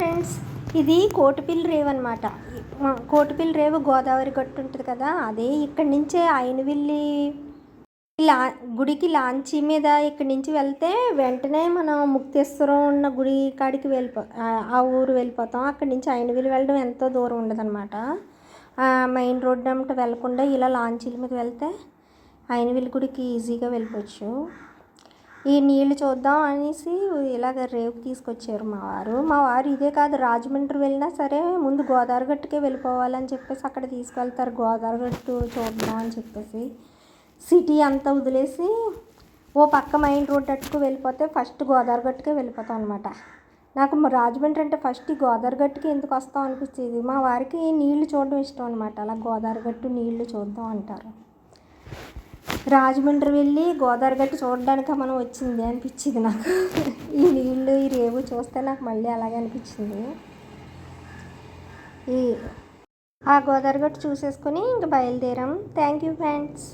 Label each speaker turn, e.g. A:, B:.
A: Friends, ఇది కోటిపిల్లి రేవు అనమాట. కోటిపిల్లి రేవు గోదావరి గట్టు ఉంటుంది కదా, అదే ఇక్కడి నుంచే అయినవిల్లి గుడికి లాంచీ మీద ఇక్కడి నుంచి వెళ్తే వెంటనే మనం ముక్తేశ్వరం ఉన్న గుడి కాడికి ఆ ఊరు వెళ్ళిపోతాం. అక్కడి నుంచి అయినవిల్లి వెళ్ళడం ఎంతో దూరం ఉండదన్నమాట. మెయిన్ రోడ్డు అంతా వెళ్ళకుండా ఇలా లాంచీల మీద వెళ్తే అయినవిల్లి గుడికి ఈజీగా వెళ్ళిపోవచ్చు. ఈ నీళ్లు చూద్దాం అనేసి ఇలాగ రేవుకి తీసుకొచ్చారు మా వారు. ఇదే కాదు, రాజమండ్రి వెళ్ళినా సరే ముందు గోదావరి గట్టుకే వెళ్ళిపోవాలని చెప్పేసి అక్కడ తీసుకెళ్తారు. గోదావరి గట్టు చూద్దాం అని చెప్పేసి సిటీ అంతా వదిలేసి ఓ పక్క మెయిన్ రోడ్ అట్టుకు వెళ్ళిపోతే ఫస్ట్ గోదావరి గట్టుకే వెళ్ళిపోతాం అనమాట. నాకు రాజమండ్రి అంటే ఫస్ట్ ఈ గోదావరి గట్టుకి ఎందుకు వస్తాం అనిపించేది. మా వారికి నీళ్లు చూడడం ఇష్టం అనమాట. అలా గోదావరి గట్టు నీళ్లు చూద్దాం అంటారు. రాజమండ్రి వెళ్ళి గోదావరి గట్టు చూడడానికి మనం వచ్చింది అనిపించింది నాకు. ఈ నీళ్ళు ఈ రేవు చూస్తే నాకు మళ్ళీ అలాగే అనిపించింది. ఆ గోదావరి గట్టు చూసేసుకొని ఇంక బయలుదేరాం. Thank you friends.